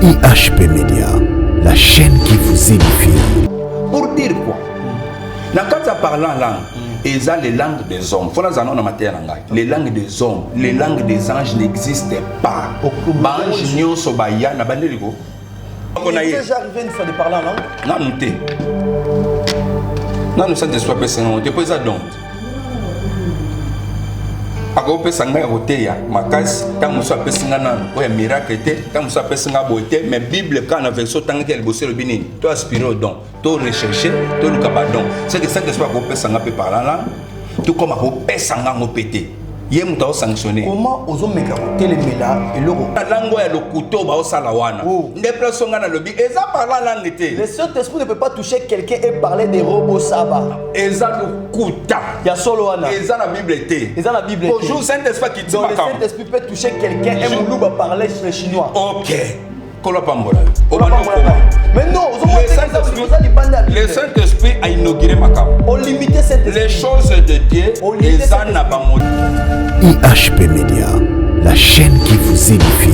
IHP Média, la chaîne qui vous édifie. Pour dire quoi? Quand tu parles en langue, ils ont les langues des hommes. Les langues des hommes, les langues des anges n'existent pas. On est déjà arrivé une fois de parler en langue? Non, nous t'es. Non, nous sommes des soins personnes. Tu peux ça donc. Ako pe sanga roté ya makas tant muso pe singa nan o ya miracle té tant muso pe singa beauté mais bible quand na version tant qu'elle bosser le binin to aspirer au don to rechercher to le kabadon c'est que ça que soit ko pe sanga pe parler là tout comme ko pe sanga ngo pété yem ta sanctionner comment ozo meka ko telemela eloko la langue ya le couteau ba o sala wana déplacement nga na lobi eza parler langue té le Saint-Esprit ne peut pas toucher quelqu'un et parler des robots sabbat eza le kuta ya solo wana eza la bible té eza la bible bonjour Saint-Esprit qui dit le Saint-Esprit peut toucher quelqu'un et moulou va parler le chinois. OK. Kolapambola. Mais non, le Saint-Esprit a inauguré ma cam. On limitait cette les choses de Dieu. IHP Média, la chaîne qui vous édifie.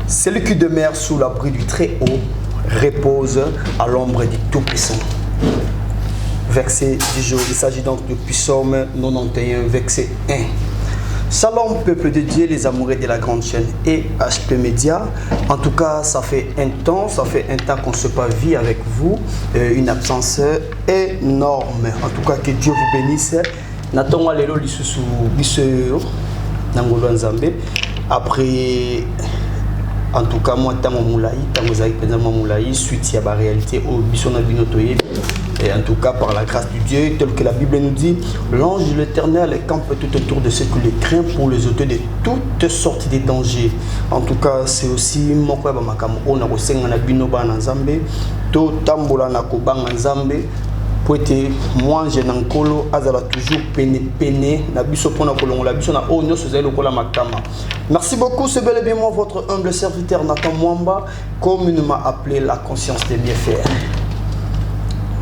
Celui qui demeure sous l'abri du Très-Haut repose à l'ombre du Tout-Puissant. Verset du jour, il s'agit donc du Psaume 91, verset 1. Shalom, peuple de Dieu, les amoureux de la grande chaîne IHP Média. En tout cas, ça fait un temps qu'on ne se pas vu avec vous, une absence énorme. En tout cas, que Dieu vous bénisse. Nathan Alelo Lissusu Bisseur Nangolo Nzambe. Après, en tout cas, moi, tant que suite à la réalité au Bissona Binotoye. Et en tout cas, par la grâce du Dieu, tel que la Bible nous dit, l'ange de l'Éternel campe tout autour de ceux qui les craignent pour les ôter de toutes sortes de dangers. En tout cas, c'est aussi mon frère Bamakam, on a reçu un binoba en Zambé, tout tambola na kobanga Zambé. Poete moi je n'encolo azala toujours pene na biso pona kolongo la biso na onyo sozelo kola makama. Merci beaucoup, c'est bel et bien moi votre humble serviteur Nathan Mwamba, communément appelé la conscience des bienfaits.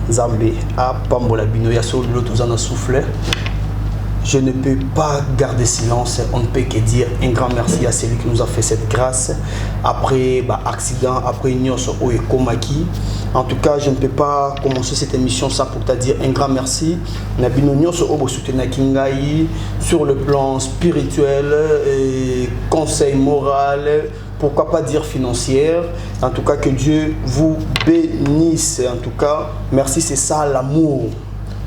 Zambé a pambola bino ya so l'autre en souffle. Je ne peux pas garder silence, on ne peut que dire un grand merci à celui qui nous a fait cette grâce. Après accident, après Nyoso Oekomaki. En tout cas, je ne peux pas commencer cette émission sans pour te dire un grand merci. Nabino Nyoso Obo soutenir Kingai sur le plan spirituel, et conseil moral, pourquoi pas dire financière. En tout cas, que Dieu vous bénisse. En tout cas, merci, c'est ça l'amour.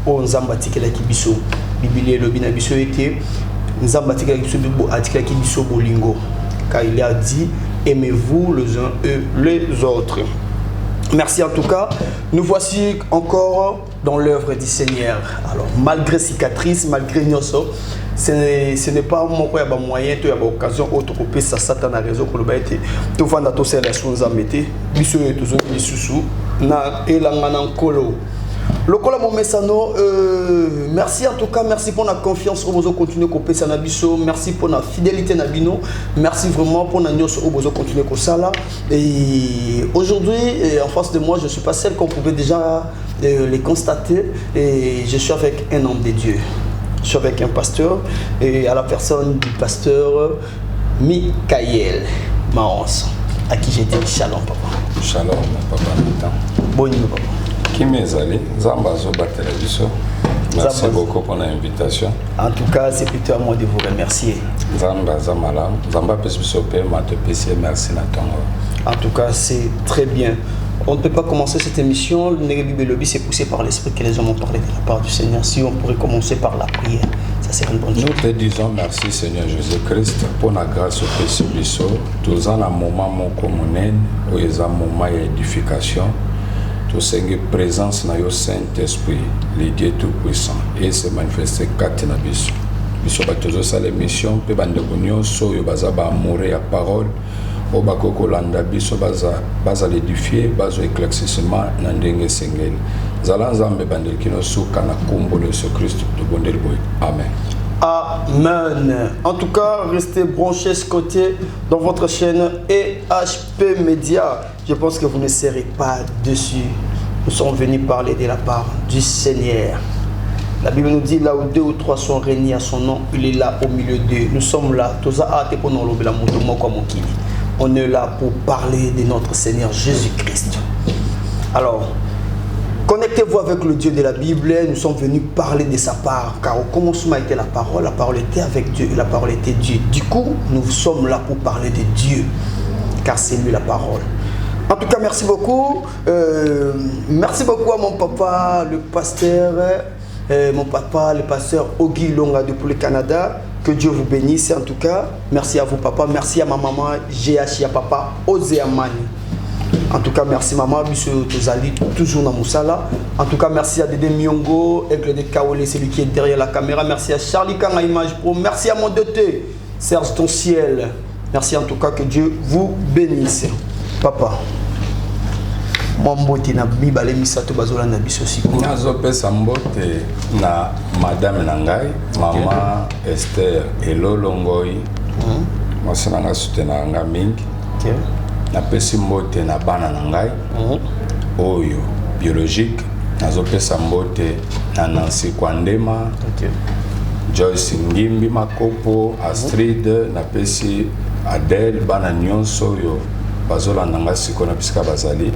Oh Nzambati Kela Kibiso. Bibilier le binabiso était Nzambati Kela Kibiso Bolingo. Car il a dit aimez-vous les uns et les autres. Merci en tout cas. Nous voici encore dans l'œuvre du Seigneur. Alors, malgré cicatrices, malgré Nyoso, ce n'est pas mon moyen, tu as l'occasion, autre que ça, Satan a raison pour le bête. Tu vas dans tous les choses à mettre. Biso est toujours sous na elangana kolo. Lokola Momesano, merci en tout cas, merci pour la confiance au bozo continuer à faire Nabiso, merci pour la fidélité Nabino, merci vraiment pour la nios au bozo continuer à ça. Et aujourd'hui, en face de moi, je ne suis pas celle qu'on pouvait déjà les constater, et je suis avec un homme de Dieu. Je suis avec un pasteur, et à la personne du pasteur Michael Maons, à qui j'ai dit shalom papa. Shalom papa. Bonne nuit papa. Merci beaucoup pour l'invitation. En tout cas, c'est plutôt à moi de vous remercier. Merci Nathan. En tout cas, c'est très bien. On ne peut pas commencer cette émission. Le Négabibelobi, c'est poussé par l'esprit que les hommes ont parlé de la part du Seigneur. Si on pourrait commencer par la prière, ça serait une bonne chose. Nous te disons merci Seigneur Jésus-Christ pour la grâce au Christ Bissau. Tous en un moment commun où il y a un moment d'édification. Tout ce qui est présence dans le Saint-Esprit, le Dieu Tout-Puissant, et se manifester quatre nabiso. Biso batozo sa l'émission, pe bande konyo so yo baza ba amorer la parole, o bakoko landa biso baza l'édifier, bazo éclaircissement na ndenge sengeli. Zala nzambe bande kino suka na kombo de Jésus Christ de bondel boy. Amen. Amen. En tout cas, restez branchés ce côté dans votre chaîne IHP Média. je pense que vous ne serez pas dessus. Nous sommes venus parler de la part du Seigneur. La Bible nous dit là où 2 ou 3 sont réunis à son nom, il est là au milieu d'eux. Nous sommes là. On est là pour parler de notre Seigneur Jésus-Christ. Alors, connectez-vous avec le Dieu de la Bible. Nous sommes venus parler de sa part. Car au commencement était la parole était avec Dieu et la parole était Dieu. Du coup, nous sommes là pour parler de Dieu. Car c'est lui la parole. En tout cas, merci beaucoup. Merci beaucoup à mon papa, le pasteur. Mon papa, le pasteur Ogi Longa depuis le Canada. Que Dieu vous bénisse en tout cas. Merci à vous papa. Merci à ma maman GH, à papa Ozeamani. En tout cas, merci maman. Monsieur Tozali, toujours dans Moussala. En tout cas, merci à Dédé Miongo, Aigle de Kaolé, celui qui est derrière la caméra. Merci à Charlie Kanga Image Pro. Merci à mon doté, Serge Ton Ciel. Merci en tout cas, que Dieu vous bénisse. Papa. Mbote na mibale misato bazola na biso siko. Nazo pesa mbote na madame nangai, mama Esther Elolongoi. Masana nga sutena nga mingi. Okay. Na pesi mbote na bana nangai. Oyo biologique. Nazo pesa mbote na Nancy Kwandema. Okay. Joyce Ngimbi Makopo, Astrid, na pesi Adèle bana nyonso yo bazola nanga siko na pisika bazali.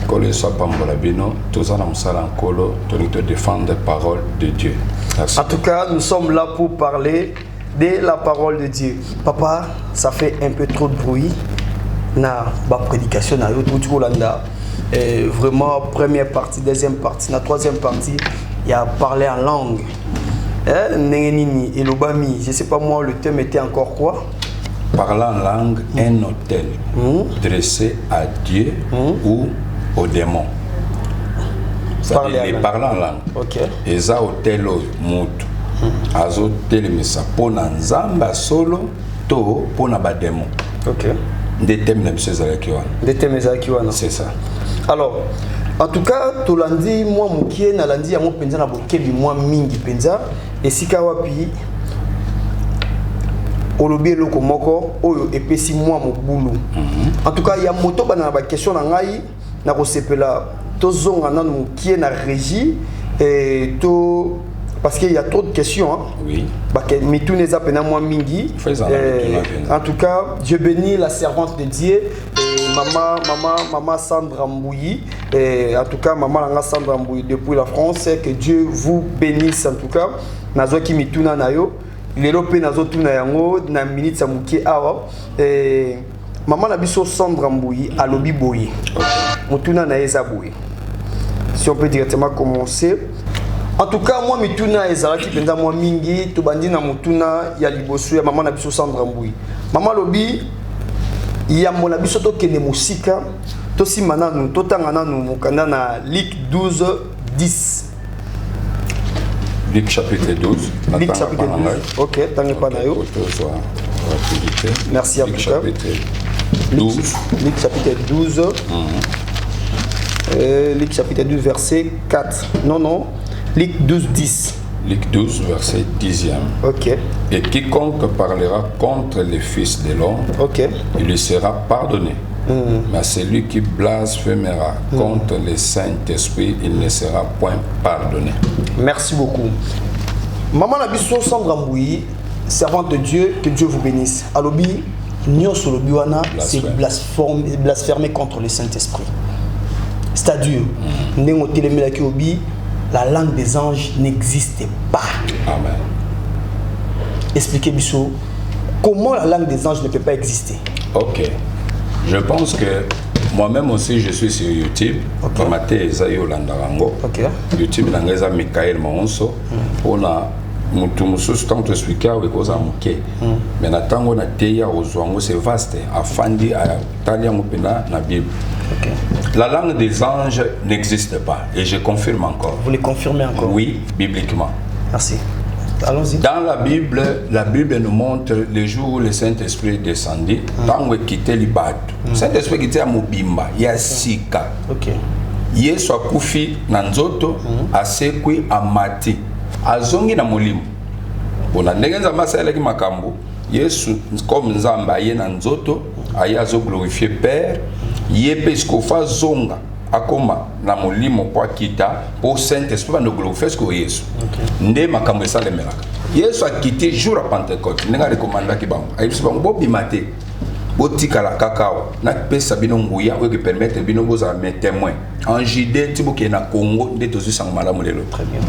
Kolo soit pambola bino, tous en amsala kolo, toni te défendre la parole de Dieu. Merci. En tout cas, nous sommes là pour parler de la parole de Dieu. Papa, ça fait un peu trop de bruit. Na ba prédication na yo tout Hollanda. Vraiment première partie, deuxième partie, la troisième partie, il y a parlé en langue. Nengenini et l'obami, je sais pas moi le thème était encore quoi? Parler en langue, un hôtel dressé à Dieu ou aux démons. Les parlants en langue. Ok. Et ça hôtel mutu. Azo telemisa pona nzamba solo to pona ba démon. Ok. Des thèmes de M. Zalakiwan. Des thèmes Zalakiwan. C'est ça. Alors, en tout cas, tout lundi, moi mukie na lundi ya mo penza na bokebi moi mingi penza et sika wapi olobi eloko moko oyo epesi moi mobulu. En tout cas, il y a moto bana ba question na ngai na ko sepela tozonga na mukie na régie et to parce qu'il y a trop de questions hein. Oui. Mais tout n'est pas moi mingi. En tout cas, je bénis la servante de Dieu, maman Sandra Mbouyi. En tout cas, maman Sandra Mbouyi depuis la France. Que Dieu vous bénisse en tout cas. Nazo ki mituna nayo. Lelo pe nazo tuna yango na minute sa mukie awa. Maman na biso Sandra Mbouyi alobi boyi. Mutuna na eza boyi. Si on peut directement commencer. En tout cas, moi, mituna ezalaki penza moi mingi, to bandi na mutuna ya liboso ya maman na biso Sandra Mbouyi. Maman lobi ya mona biso to kene musika, to simana nu, to tanga nanu mukanda na Luc 12:10. Luc chapitre 12. Luc chapitre 12. OK, tangi pa na yo. Merci à vous. Luc chapitre 12. Luc chapitre 12 verset 4. Non. Luc 12:10. Luc 12, verset 10e. Ok. Et quiconque parlera contre les fils de l'homme, ok, il lui sera pardonné. Mais celui qui blasphémera contre le Saint-Esprit, il ne sera point pardonné. Merci beaucoup. Maman Nabiso Sandra Mbouyi, servante de Dieu, que Dieu vous bénisse. Alobi, Nyon Solobiwana, c'est blasphémer contre le Saint-Esprit. C'est-à-dire, la langue des anges n'existe pas. Amen. Expliquez Bissot, comment la langue des anges ne peut pas exister? Ok. Je pense que moi-même aussi je suis sur YouTube. Okay. Okay. YouTube nangeza Michael Maonso. On a mutu mususu tant expliquer avec aux amuke. Mais natango na teya ozwango c'est vaste. Afandi a talia mupena na Bible. Okay. La langue des anges n'existe pas et je confirme encore. Vous le confirmez encore? Oui, bibliquement. Merci. Allons-y. Dans la Bible nous montre les jours où le Saint-Esprit est descendu, tant qu'il quittait les bateaux. Le Saint-Esprit quittait à Mobimba, il y a Sika. Ok. Yesu akufi na nzoto, asekwi amati. Azongi na molimo. Bona ndengenza masala ki makambo. Yesu comme nzamba ye na nzoto, aya zo glorifier Père. Yepesco fa zonga akoma na molimo kwa kita pour Saint-Esprit no glorifier ko Yesu. Nde makambo esalemelaka. Yesu a quitté jour à Pentecôte. Nenga recommanda ki bango. Ayibisi bango bo bimate. Botika la kakao na pesa bino nguya o que permettre bino boza mes témoins. En Judée tiboke na Congo nde tozu sang malamu lelo. Très bien.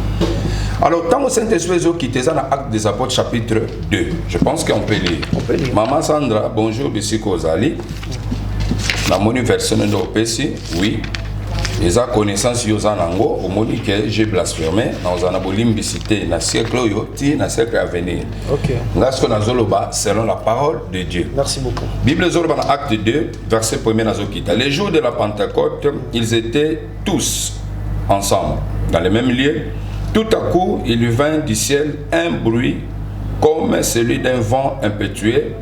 Alors, tant que Saint-Esprit est quitté dans l'Acte des Apôtres, chapitre 2, je pense qu'on peut lire. On peut lire. Maman Sandra, bonjour, Bissiko Zali. Dans mon version de l'OPC, oui. Ils ont connaissance de Zanango, au moment que j'ai blasphémé, dans un abolim cité, dans le siècle à venir. Ok. Selon la parole de Dieu. Merci beaucoup. Bible Zorba, acte 2, verset 1er Nazokita. Les jours de la Pentecôte, ils étaient tous ensemble, dans le même lieu. Tout à coup, il lui vint du ciel un bruit comme celui d'un vent impétueux,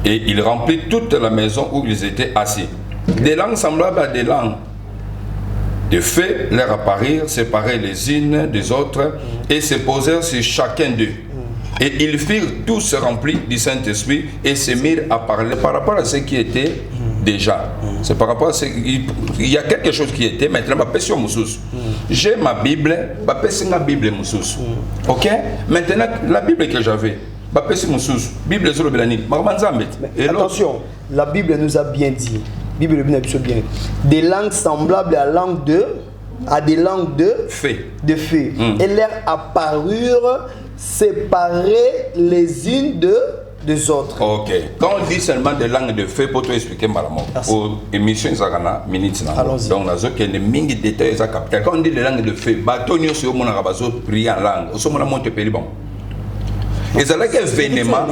et il remplit toute la maison où ils étaient assis. Des langues semblables à des langues de feu leur apparurent, séparées les unes des autres, et se posèrent sur chacun d'eux. Et ils firent tous remplis du Saint-Esprit et se mirent à parler par rapport à ce qui était déjà. C'est par rapport à ce il y a quelque chose qui était maintenant j'ai ma Bible, ma Bible Moussous. OK? Maintenant la Bible que j'avais, Bible attention, la Bible nous a bien dit. Bible nous a bien. Des langues semblables à des langues de feu. Et leur apparurent séparées les unes des autres. Ok. Quand on dit seulement des langues de feu, pour te expliquer, madame, pour émission Zagana, minutes. Donc, on a des mingi détails à capital. Quand on dit des langues de feu, bateau n'y a pas mon arabazo prier en langue. On se monte péribon. Et ça là que vénément.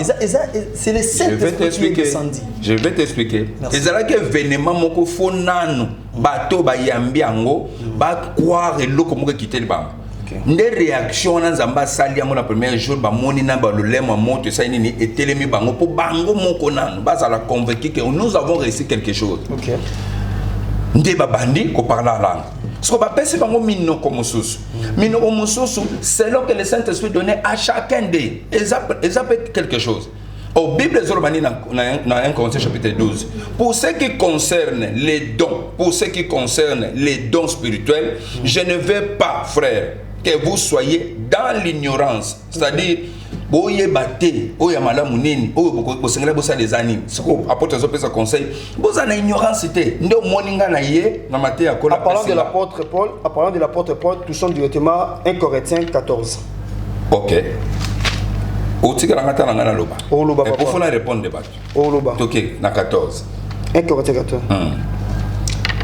C'est le Saint-Esprit qui est descendu. Je vais t'expliquer. Et ça là que vénément moko fonano bateau ba yambi ango ba croire lo comme quitter le banc. Des réactions dans Zamba Salia mon premier jour ba moni na ba le lemo monte ça ni et telemi bango pour bango moko nan ba ça la convaincu que nous avons réussi quelque chose. OK. Ndé ba bandi ko parler la langue. Ce qu'on va penser bango mino comme sous. Mino comme sous selon que le Saint-Esprit donnait à chacun d'eux. Ils appellent quelque chose. Au Bible Zorbani dans 1 Corinthiens chapitre 12, pour ce qui concerne les dons spirituels, je ne veux pas, frère, que vous soyez dans l'ignorance. C'est-à-dire, boye baté, oya malamu nini, oyo bosengela bosa les animes. Ce qu'on apporte aux conseils, bosa na ignorance c'était. Ndo moninga na ye na maté ya kola. Parlant de l'apôtre Paul, nous sommes directement 1 Corinthiens 14. OK. Et pour faire répondre débat. OK, na 14. 1 Corinthiens 14.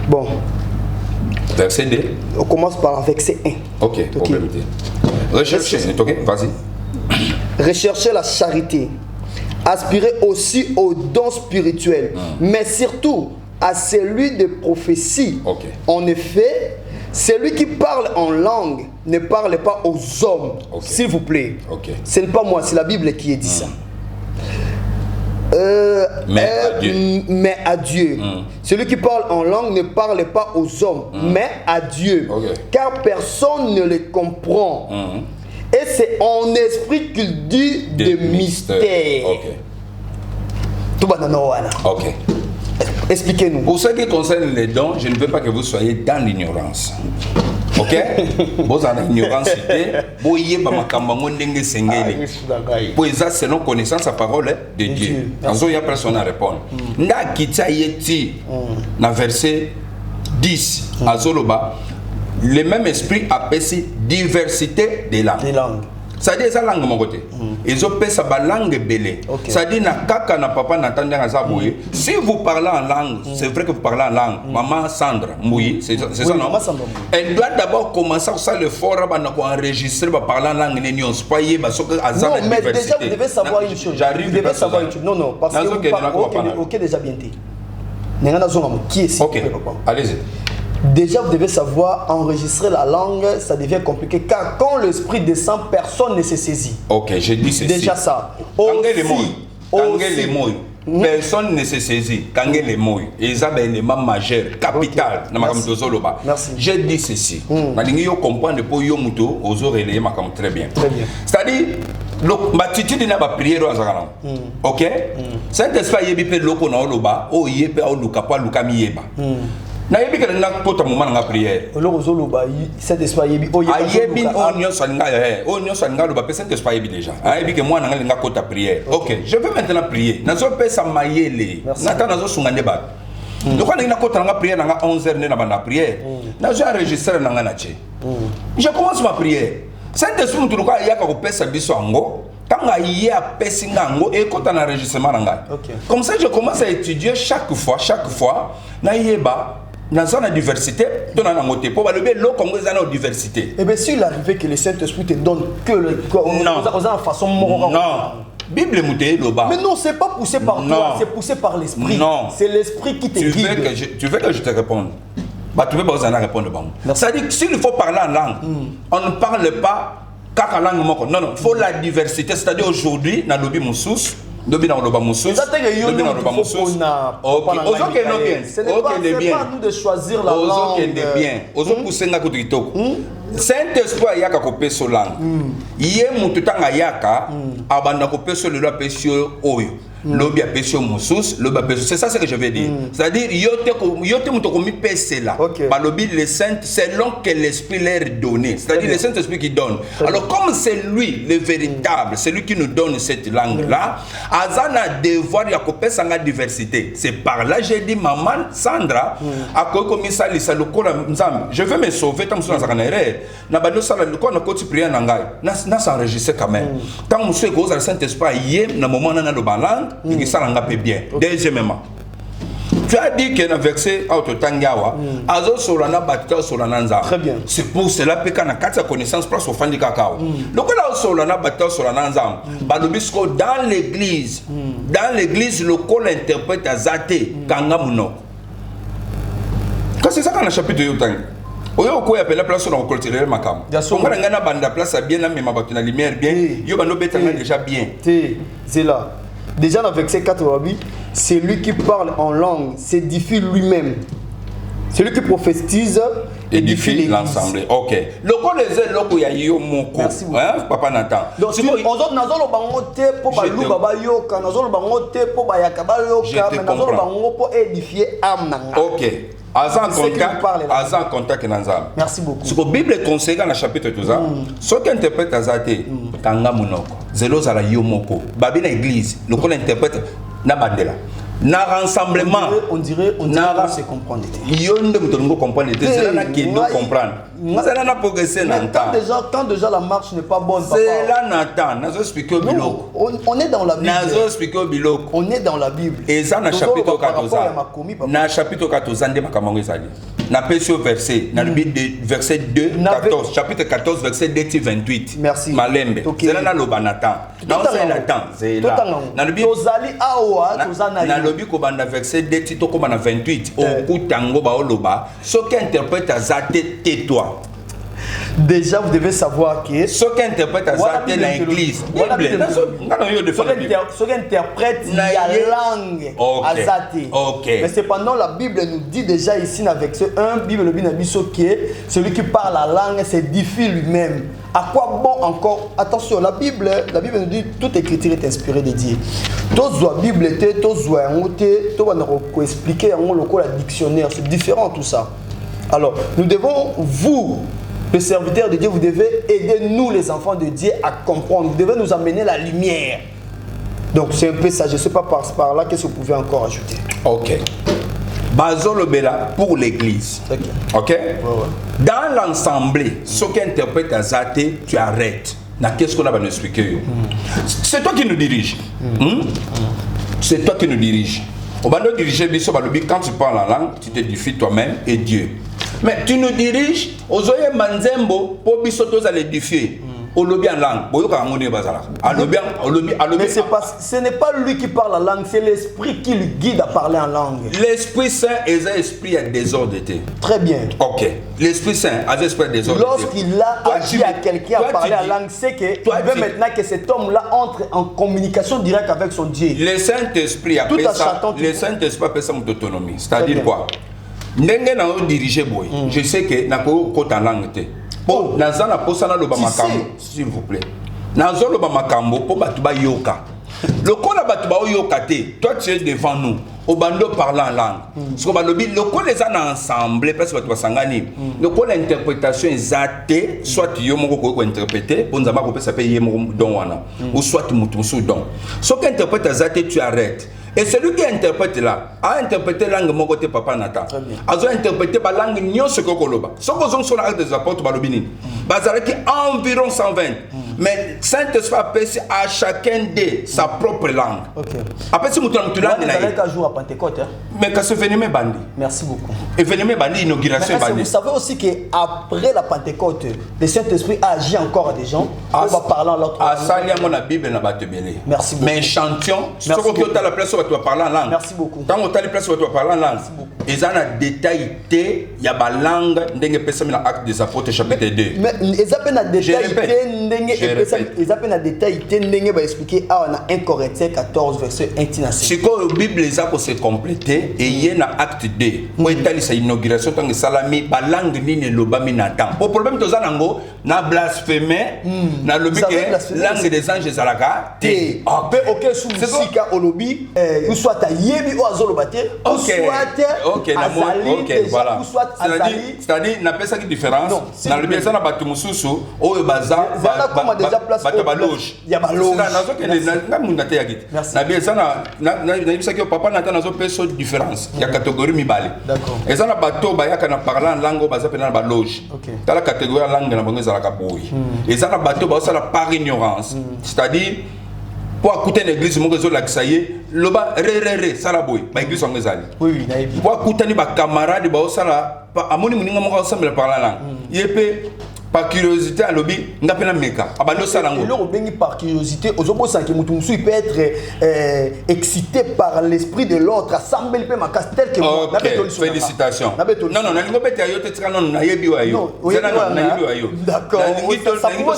Bon. Verset 2. On commence par verset 1. OK, problème. Recherchez, OK, vas-y. Recherchez la charité. Aspirez aussi aux dons spirituels, mais surtout à celui de prophétie. OK. En effet, celui qui parle en langue ne parle pas aux hommes, s'il vous plaît. Ce n'est pas moi, c'est la Bible qui a dit ça. Mais à Dieu. Celui qui parle en langue ne parle pas aux hommes, mais à Dieu. Car personne ne le comprend. Et c'est en esprit qu'il dit des mystères. Tout va dans OK. Expliquez-nous. Pour ce qui concerne les dons, je ne veux pas que vous soyez dans l'ignorance. OK? Vous en ignorance, vous y êtes pour ça, selon connaissance la parole de Dieu. Il y a personne à répondre. Na kita yeti na verset 10 à Zoloba, le même esprit appelle diversité des langues. C'est-à-dire ça langue mon côté. Ils ont fait sa langue belé. C'est-à-dire na kaka na papa n'entendait à Zaboué. Si vous parlez en langue, c'est vrai que vous parlez en langue. Maman Sandra Mouyi, c'est ça non? Elle doit d'abord commencer à faire le fort pour enregistrer pour parler en langue n'union. Pas y parce que non, mais déjà vous devez savoir une chose. J'arrive. Vous devez savoir une chose. Non, parce que vous parlez. OK, déjà bien dit. Qui est OK. Allez-y. Déjà, vous devez savoir enregistrer la langue, ça devient compliqué car quand l'esprit descend, personne ne se saisit. OK, je dis ceci. Déjà ça. Les mots. Personne ne se saisit. Quand les mots, ils ont un élément majeur, capital. Merci. Je dis ceci. Je comprends pour Yomuto, aux oreilles, très bien. Très bien. C'est-à-dire, L'attitude n'a pas prière au hasard. Ok? Saint-Esprit yebi pe loko na oloba, o yebe o luka pa luka mi yeba. Na yebi que na pota moment na prière. Loko zo loba Saint-Esprit yebi o yebi o nyo sanga loba pe Saint-Esprit yebi déjà. Yebi que moi na nga kota prière. Ok, je vais maintenant prier. Na zo pe sa mayele. Na ta na zo sungane ba. Donc on a kota na prière na 11h na banda prière. Na zo enregistrer na nga na che. Je commence ma prière. Saint-Esprit mutu luka yaka ko pesa biso ango. Quand il y a Pessingango et quand on a enregistrement, comme ça je commence à étudier chaque fois, na yeba, dans la diversité, dans la moté, pour le Congo dans la diversité. Et bien s'il arrivait que le Saint-Esprit te donne que le façon non. Bible mouté loba. Mais non, c'est pas poussé par toi, c'est poussé par l'esprit. Non, c'est l'esprit qui te guide. Tu veux que je te réponde? Bah tu veux pas oser répondre bon. C'est-à-dire que s'il faut parler en langue, on ne parle pas. Non, non, il faut la diversité. C'est-à-dire aujourd'hui, dans le lobby Moussous, lobby dans le lobby Moussous, lobby dans le lobby Moussous. Ok, ce n'est pas nous de choisir la langue. Saint-Esprit yaka kopé so langue. Yé mututanga yaka abanda kopé so le lobby oyo. Lobby a péché Moussous, lobby a péché. C'est ça ce que je veux dire. C'est-à-dire yote mutokomi péché là. Bah lobby le Saint selon que l'Esprit leur donné. C'est-à-dire le Saint-Esprit qui donne. Alors comme c'est lui le véritable, c'est lui qui nous donne cette langue là, azana devoir ya kopé sanga diversité. C'est par là j'ai dit maman Sandra a komi sali salukona nzambe. Je veux me sauver tant que ça na erreur. Na bando sala ko na koti prière na ngai. Na s'enregistrer quand même. Tant monsieur ko za Saint-Esprit yé na moment na lo balang. Il s'en peu bien. Deuxièmement, tu as dit qu'il y a un verset autotangawa. Azo solana batka solana nza. Très bien. C'est pour cela que quand on a 4 connaissances place au fan du cacao. Donc là solana batka solana nza. Balobisco dans l'église. Dans l'église le col interprète azate kanga muno. Quand c'est ça qu'on a chapitre yotang. Oyo ko appelle la place dans le culturel makam. On va ngana banda place bien là mais ma batuna lumière bien. Yo bano betanga déjà bien. C'est là. Déjà dans le verset 4, c'est lui qui parle en langue, s'édifie lui-même. C'est lui qui prophétise, édifie l'ensemble. Ok. Loko les ailes, loko ya yo moko. Merci beaucoup. Hein, Papa Nathan. Donc, si on a nazolo bangote pour balou baba yoka, nazolo bangote pour bayaka bayoka, mais nazolo bango pour édifier âme nanga. Ok. Azan contact nanzam. Merci beaucoup. Ce que la Bible conseille dans le chapitre 12, ce qui interprète Azate, Kanga Munoko, Zelo Zala Yomoko, Babina Église, le qu'on interprète Nabandela. Na rassemblement, on dirait se comprendre. Yonde mutongo comprendre, c'est là qui nous comprendre. C'est là na progresser n'entend. Quand déjà la marche n'est pas bonne, c'est là n'entend. Nazo expliquer au biloko. On est dans la Bible. Nazo expliquer au biloko. On est dans la Bible. Et ça na chapitre 14. Na chapitre 14 ande makamango ezali. Na pesio verset, na verset 2 14, chapitre 14 verset 2 28. Merci. Malembe. C'est là na lobanatan. Non c'est Nathan, c'est là. Na lobi tozali awa tozana lobi ko banda verset 2 tito ko bana 28 okutango ba oloba ce qui interprète azate tais-toi. Déjà vous devez savoir que ce qui interprète azate dans l'église ce qui interprète la langue azate. Mais cependant la Bible nous dit déjà ici dans verset 1 Bible celui qui parle la langue s'édifie lui-même. À quoi bon encore? Attention, la Bible nous dit toute écriture est inspirée de Dieu. Tous la Bible était, tous on expliquer la dictionnaire, c'est différent tout ça. Alors, nous devons vous, les serviteurs de Dieu, vous devez aider nous les enfants de Dieu à comprendre. Vous devez nous amener la lumière. Donc c'est un peu ça. Je ne sais pas par là qu'est-ce que vous pouvez encore ajouter. Ok. Bazolo Bella pour l'église. Ok. Dans l'ensemble, ce qui interprète Azate, tu arrêtes. Qu'est-ce qu'on a à expliquer? C'est toi qui nous dirige. C'est toi qui nous dirige. Au bas de diriger, quand tu parles la langue, tu t'édifies toi-même et Dieu. Mais tu nous diriges, aux oeufs manzembo, pour bisotos à l'édifier. Au lobby en langue, mais ce n'est pas lui qui parle la langue, c'est l'esprit qui lui guide à parler en langue. L'Esprit Saint est un esprit à désordre. Très bien. Ok. L'Esprit Saint a un esprit à désordre. Lorsqu'il a dit à quelqu'un à parler en langue, c'est qu'il veut maintenant que cet homme-là entre en communication directe avec son Dieu. Le Saint-Esprit appelle ça. Le Saint-Esprit appelle ça mon autonomie. C'est-à-dire quoi? Je sais que na ko en langue. Bon, nazana posana lo bamakam, s'il vous plaît. nazolo ba makambo po batu ba yoka lokola batu ba yoka te toi tu es devant nous au bando parlant en langue ce qu'on va lobi lokola les en ensemble parce que batu basangani lokola interprétation exacte soit yo moko ko interpréter pour nzamba ko pesa pe yemo don wana ou soit mutu musu don ce qui interprète exacte tu arrêtes. Et celui qui interprète là, a interprété la langue mon côté papa Nathan. A interprété la langue nyon ce koloba. Ce qu'on sur l'acte des apôtres balobini. Bazaraki environ 120. Mais Saint-Esprit appelle à chacun de sa propre langue. OK. Après si mutu mutu langue na. Un jour à Pentecôte. Mais que ce événement bandi. Merci beaucoup. Événement bandi inauguration bandi. Vous savez aussi que après la Pentecôte, le Saint-Esprit agit encore à des gens. On va parler en l'autre. À ça il y a mon Bible na batebele. Merci beaucoup. Mais chantion, ce qu'on a la place tu vas parler en langue. Merci beaucoup. Quand on t'a les places tu vas parler en langue. Et ça a détaillé il y a ba langue ndenge pesa na acte des apôtres chapitre 2. Mais ils appellent à détail ndenge ils appellent à détail ndenge va expliquer on a 1 Corinthiens 14 verset 1 tina 5. C'est quoi la Bible les a pour se compléter et il y a un acte 2. Pour étaler sa inauguration tant que salami ba langue ni loba minatan. Au problème to zanango na blasphémer na lobi que langue des anges zalaka te. OK sous musique au lobby ou soit à yebi ou azolobate ou soit OK voilà. C'est-à-dire n'a pas ça qui différence dans le bien ça na batu mususu o baza ba loge. Il y a ba loge. Na zo que na mundate yakit. Na bien ça na bisa que papa na zo peso différence. Il y a catégorie mibale. D'accord. Et ça na bato ba yaka na parler en langue baza pe na ba loge. Dans la catégorie langue na bango zalaka boy. Et ça na bato ba ça la par ignorance. C'est-à-dire pour écouter l'église mon réseau la saye loba re ça la boy ba église on ezali oui naïbi pour écouter ni ba camarade ba ça la amoni muninga mo ensemble parler langue yepé par curiosité à lobby ngapena meka abalo salango le obengi par curiosité ozobo sanki mutu musu il peut être excité par l'esprit de l'autre assemblé pe makas tel que moi félicitations non na lingo bete ayo te tika non na yebi wa yo c'est na yebi wa yo d'accord ça peut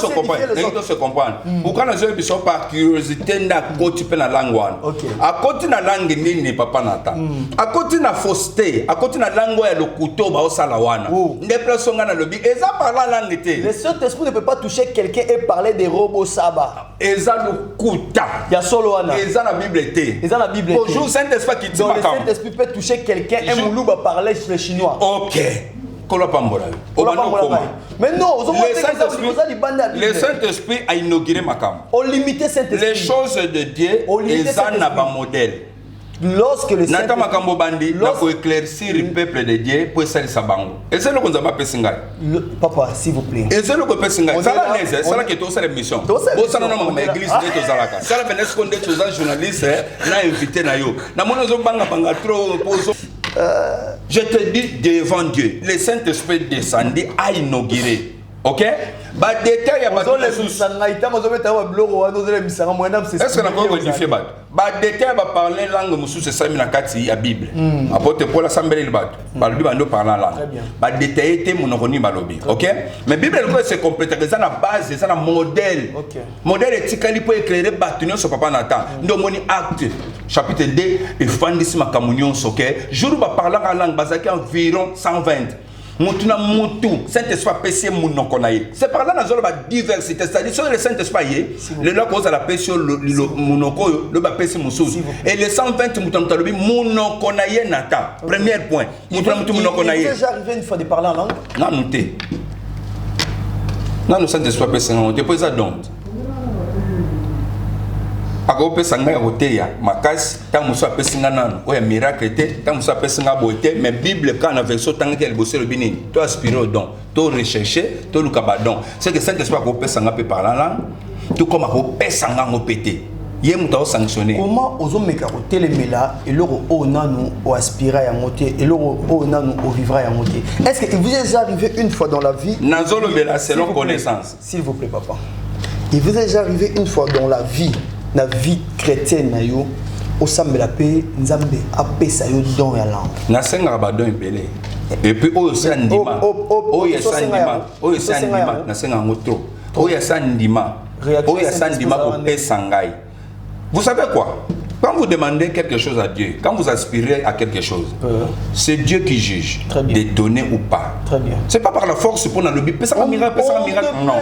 se comprendre pourquoi na zo biso par curiosité nda koti pe na langue wana a koti na langue nini papa nata a koti na fausseté a koti na langue ya lokuto ba osala wana ndepleso nga na lobby eza parla langue. Le Saint-Esprit ne peut pas toucher quelqu'un et parler des robots sabbat. Eza lokuta. Ya solo wana. Eza la Bible était. Eza la Bible était. Bonjour Saint-Esprit qui dit. Donc le Saint-Esprit peut toucher quelqu'un et Moulou va parler le chinois. OK. Mais non, le Saint-Esprit a inauguré Makam. On limitait Saint-Esprit. Les choses de Dieu, ils en ont un modèle. Lorsque le Saint-Esprit pour éclaircir le peuple de Dieu pour salir sa bango. Et c'est le qu'on a fait papa, s'il vous plaît. Et c'est le qu'on fait ça la l'aise, ça la qui est aussi l'émission. Bon ça non non église de Tozalaka. Ça la benes qu'on est tous journalistes na invité na yo. Na mono zo banga trop poso. Je te dis devant Dieu, le Saint-Esprit descendu a inauguré. OK? Ba détail ya bato est-ce que na ko modifier bato ba détail ba parler langue musu c'est ça mina kati ya Bible apôtre Paul assemblée le bato ba lobi bando parler langue ba détail te monokoni ba lobi OK mais Bible ko c'est complète que ça na base ça na modèle modèle etikali pour éclairer bato nyonso papa Nathan ndo moni acte chapitre 2 et fandisi makamunyon soke jour ba parler en langue bazaki environ 120. Mutuna mutu Saint-Esprit pèse monoko na ye. C'est par là dans la diversité, c'est-à-dire sur le Saint-Esprit le là cause à la pèse le monoko le ba pèse musuzu et les 120 mutuna talobi monoko na ye nata. Premier point. Mutuna mutu monoko na ye. Il est déjà arrivé une fois de parler en langue. Non muté. Non le Saint-Esprit pèse on te pose ça donc. Ako pesa nga hoteya makas ta muso apesinga nanu o ya miracle te ta muso apesinga bote mais Bible quand na version tanga ke bosser le binini to aspirer au don to rechercher to lukaba don c'est que Saint-Esprit ko pesa nga pe parler là tout comme ko pesa nga ngo pété yé muta o sanctionner comment ozo meka ko telemela et loro o nanu o aspirer ya ngote et loro o nanu o vivra ya ngote est-ce que vous est déjà arrivé une fois dans la vie nazolo bela selon connaissance s'il vous plaît papa il vous est déjà arrivé une fois dans la vie na vie chrétienne na yo osambela pe nzambe apesa yo don ya langue na senga ba don ebele et puis o sandima o sandima na senga ngotro o ya sandima ko pesa ngai vous savez quoi Quand vous demandez quelque chose à Dieu, quand vous aspirez à quelque chose, c'est Dieu qui juge de donner ou pas. Très bien. C'est pas par la force pour le but. On ne peut Non.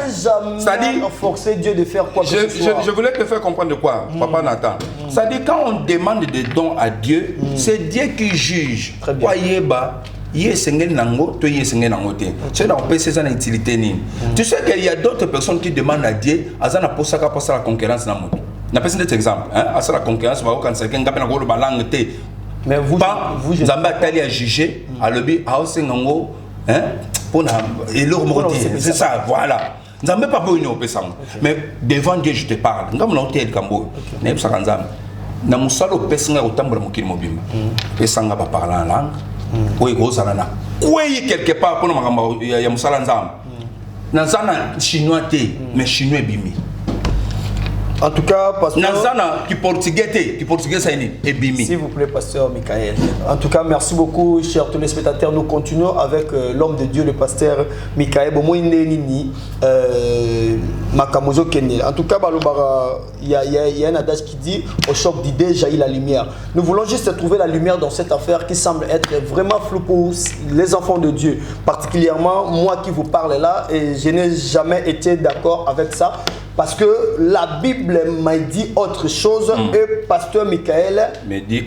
jamais forcer Dieu de faire quoi que ce soit. Je voulais te faire comprendre de quoi, Papa Nathan. C'est-à-dire quand on demande des dons à Dieu, c'est Dieu qui juge. Très bien. Tu sais qu'il y a d'autres personnes qui demandent à Dieu, Azana posaka posa la concurrence na moto. Na pesi cet exemple, hein, à la concurrence ba quand quelqu'un ngapena ko ba langue te. Mais vous Zamba tali a jugé, à lobi a osengo, hein, pour na et leur c'est ça, voilà. Nzambe pas pour une opération. Mais devant Dieu je te parle. Ngam na hotel kambo. Na yebsa kanzam. Na musalo pesinga otambula mokili mobimba. Pesanga ba parler en langue. Oui, Rosalana. Oui, quelque part pour nous, il y a Moussala Nzam. Nazana chinois mais chinois bimi. En tout cas, pasteur. Nazana qui portugais ça est bimi. S'il vous plaît, pasteur Michael. En tout cas, merci beaucoup, chers téléspectateurs. Nous continuons avec l'homme de Dieu, le pasteur Michael. Makamozo Kenel. En tout cas, il y a un adage qui dit au choc d'idées jaillit la lumière. Nous voulons juste trouver la lumière dans cette affaire qui semble être vraiment floue pour les enfants de Dieu. Particulièrement moi qui vous parle là, et je n'ai jamais été d'accord avec ça. Parce que la Bible m'a dit autre chose et pasteur Michael me dit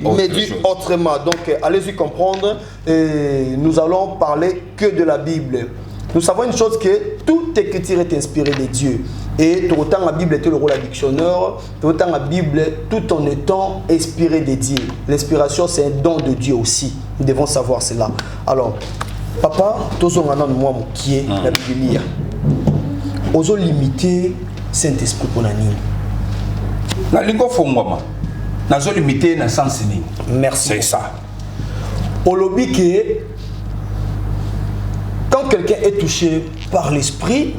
autrement. Donc allez-y comprendre. Et nous allons parler que de la Bible. Nous savons une chose que toute écriture est inspirée de Dieu. Et tout autant la Bible était le rôle du dictionnaire, tout autant la Bible tout en étant inspirée de Dieu. L'inspiration c'est un don de Dieu aussi. Nous devons savoir cela. Alors, papa, tous on a moi qui est la Bible. Osons limiter Saint-Esprit pour la nuit. La lingo fongoma. Nazo limité na sens ni. Merci. C'est ça. Au lobby que quand quelqu'un est touché par l'esprit,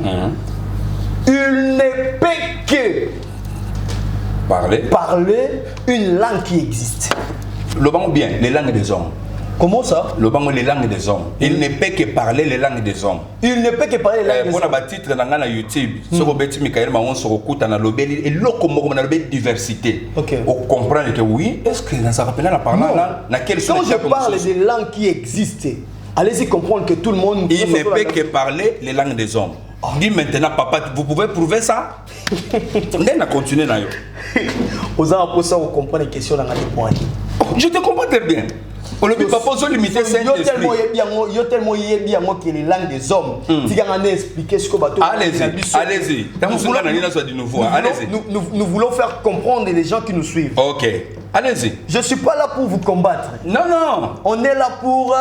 il ne peut que parler une langue qui existe. Le bon bien, les langues des hommes. Comment ça? Le bango les langues des hommes. Il ne peut que parler les langues des hommes. Il ne peut que parler les langues des hommes. Pour la titre dans YouTube, sur Roberti Michael Maon sur Okuta na lobeli et lokomo na lobeli diversité. On comprend que oui, est-ce que ça rappelle la parole là na quelle quand je parle des langues qui existent, allez-y comprendre que tout le monde il ne peut que parler les langues des hommes. Dis maintenant papa, vous pouvez prouver ça? On a continué là yo. Aux gens pour ça on comprend les questions dans les points. Je te comprends très bien. On ne peut pas limiter Saint-Esprit. Yo tellement bien que les langues des hommes. Si on a expliqué ce que allez-y. Nous voulons faire comprendre les gens qui nous suivent. OK. Allez-y. Je ne suis pas là pour vous combattre. Non, non. On est là pour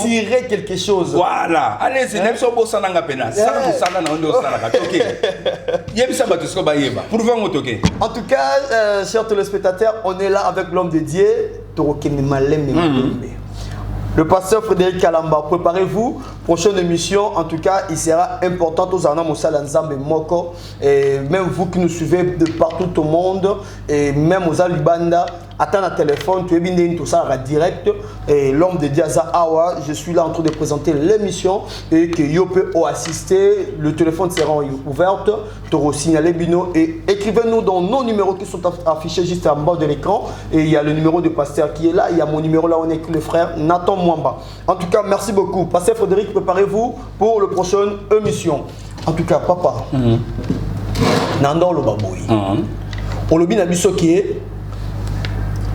tirer quelque chose. Voilà. Allez-y. En tout cas, chers téléspectateurs, on est là avec l'homme de Dieu. Le pasteur Frédéric Kalamba, préparez-vous. Prochaine émission, en tout cas, il sera important aux Anna Moussala Nzambe Moko. Et même vous qui nous suivez de partout au monde, et même aux Alibanda, attends un téléphone, tu es bien tout ça en direct. Et l'homme de Diaza Awa, je suis là en train de présenter l'émission et que yo peut assister. Le téléphone sera ouvert. Tu auras signalé Bino et écrivez-nous dans nos numéros qui sont affichés juste en bas de l'écran. Et il y a le numéro de pasteur qui est là. Il y a mon numéro là, on est le frère Nathan Mwamba. En tout cas, merci beaucoup. Pasteur Frédéric, préparez-vous pour la prochaine émission. En tout cas, papa, Nandor le baboui. On le bin abisso qui est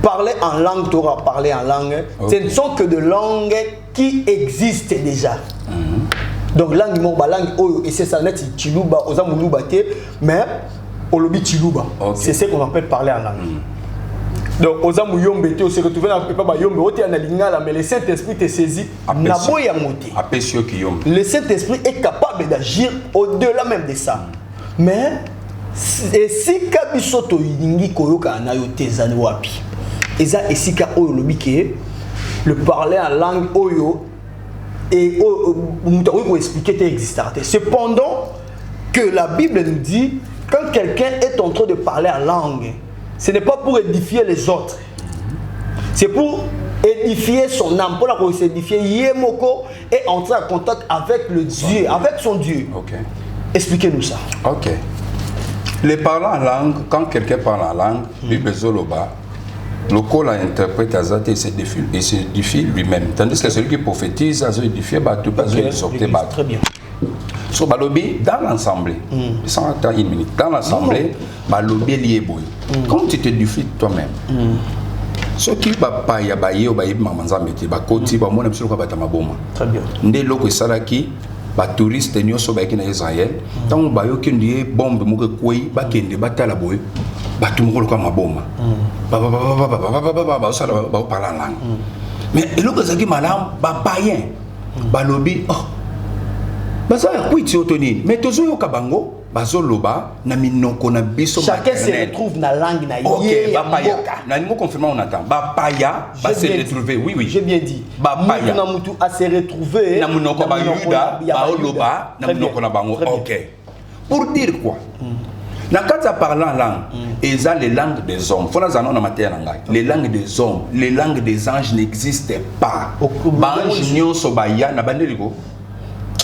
parler en langue, tu auras parlé en langue. Okay. Ce ne sont que de langues qui existent déjà. Donc langue langue et c'est ça net chiluba ozamuluba mais olobi chiluba. C'est ce qu'on appelle parler en langue. Donc ozamuyombe te se retrouver dans le pas yombe oti na lingala mais le Saint-Esprit te saisit na boya moté. Le Saint-Esprit est capable d'agir au-delà même de ça. Mais et si kabisoto yingi koyoka na yo tezani wapi. Eza esika oyo lobike le parler en langue oyo et on peut expliquer que existant. Cependant que la Bible nous dit quand quelqu'un est en train de parler en langue, ce n'est pas pour édifier les autres. C'est pour édifier son âme, pour la édifier Yemoko et entrer en contact avec le Dieu, avec son Dieu. Okay. Expliquez-nous ça. OK. Les parlants en langue, quand quelqu'un parle en langue, Bible Zoloba, Le col interprète Azate et se édifie lui-même. Tandis que celui qui prophétise, a édifié, tu peux exhorter. Très bien. So, balobi, dans l'assemblée, sans attendre une minute, dans l'assemblée, balobi lié boy. Comme tu t'édifies toi-même, ce qui va pas y abayer ou baïb mamanzameti, bakoti, ba mona msuluka batamaboma. Très bien. Nde loko salaki, ba touriste nyoso ba ki na Israël, tant ba yo kindi bombe mo kwei ba kende batala boy. Ba tout mo ko maboma. Ba sala ba parler en langue. Mais loko zaki malam ba païen. Balobi oh. Baza kwiti otoni, mais tozo yo kabango, bazo loba na minoko na biso chacun maternel. se retrouve na langue na OK, yé. ba paya. Na nimo confirmer on attend. Ba paya, ba se retrouver. Oui oui. J'ai bien dit. Ba paya. Na mutu a se retrouver na minoko ba yuda, ba loba na minoko na bango. OK. Pour dire quoi? Na kata parlant en langue, ils ont les langues des hommes. Faut nous en matière les langues des hommes, les langues des anges n'existent pas. Ba ange nyonso ba ya na bandeliko.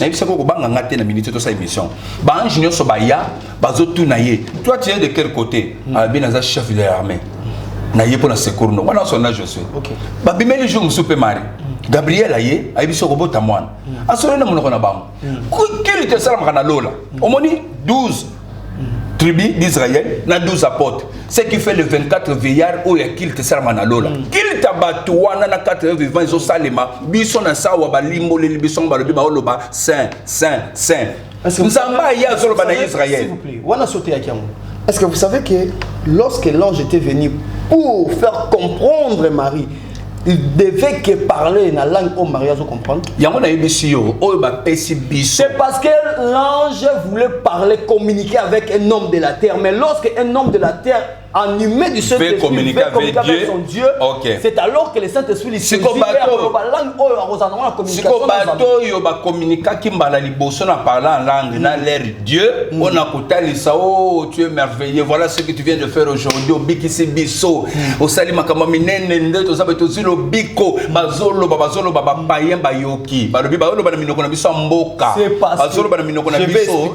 Et c'est pourquoi on a une minute de cette émission. Bah, ingénieur Sobaya, bazo tout naïe. Toi, tu es de quel côté? Bien as chef de l'armée. Naïe pour la secours. Non, voilà son âge je suis. Ok. Bah, bimé les jours soupe mari. Gabriel aïe, aïe biso robot à moi. Assuré na mon bam. Quel était ça la lola? Au moni 12 tribus d'Israël, na 12 apôtres. Ce qui fait le 24 veillards où il y a qu'il te sert manalola. Qu'il tabatouana na 4 vivants ils ont salima. Bison na sawa balimbo les bison balobi baoloba saint. Nzamba ya zolo bana Israël. S'il vous plaît, wana sauté à Kiamou. Est-ce que vous savez que lorsque l'ange était venu pour faire comprendre Marie, il devait que parler dans la langue au mariage pour comprendre. C'est parce que l'ange voulait parler, communiquer avec un homme de la terre. Mais lorsque un homme de la terre animé du Saint-Esprit veut communiquer avec son Dieu, c'est alors que le Saint-Esprit lui dit la langue la communication. Dieu, on a écouté ça, oh tu es merveilleux, voilà ce que tu viens de faire aujourd'hui. Au Bikisi Bisso, au Salima Kamaminen, au Biko, Bazolo, Babazolo, Baba Payen, Bayoki, Barobi, Baolo, Banamino, Bissamboka, Bazolo, Banamino,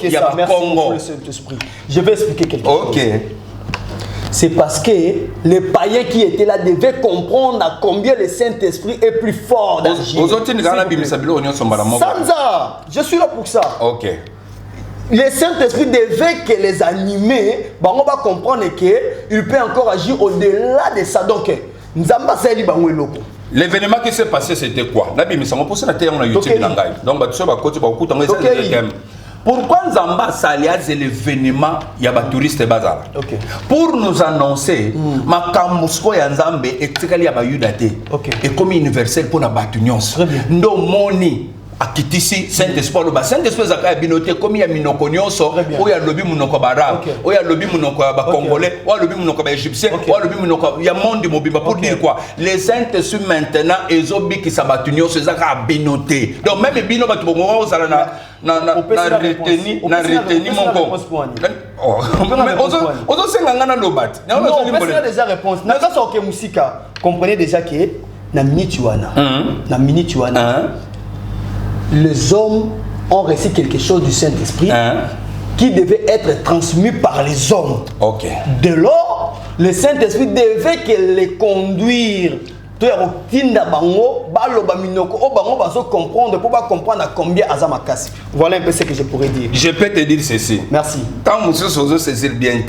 il y a Congo. Je vais expliquer quelque chose. Ok. C'est parce que les païens qui étaient là devaient comprendre à combien le Saint-Esprit est plus fort d'agir. Sanza, je suis là pour ça. Ok. Le Saint-Esprit devait que les animer, on va comprendre qu'il peut encore agir au-delà de ça. Donc, Nzamba Saïdi Bango Eloko. L'événement qui s'est passé, c'était quoi? Pourquoi Nzamba Salia c'est l'événement il y a des touristes bazar. Pour nous annoncer ma kamusko ya Nzambe etikali ya bayudate et comme universel pour na batunions. Ndo moni akitisi Saint-Esprit le Saint-Esprit zaka binoté comme ya minoko nyonso o ya lobi munoko barab o ya lobi munoko ba congolais o ya lobi munoko ba égyptien o ya lobi munoko ya monde mobimba pour dire quoi les Saint-Esprit maintenant ezobi ki sabatu nyonso zaka binoté donc même bino batu bongo ozala na reteni mon go ozo senga ngana lobat non on peut déjà réponse na ça OK musika comprenez déjà que na minute wana les hommes ont reçu quelque chose du Saint-Esprit qui devait être transmis par les hommes. Ok. De lors, le Saint-Esprit devait les conduire. Voilà un peu ce que je pourrais dire. Je peux te dire ceci. Merci. Quand vous saisir bien,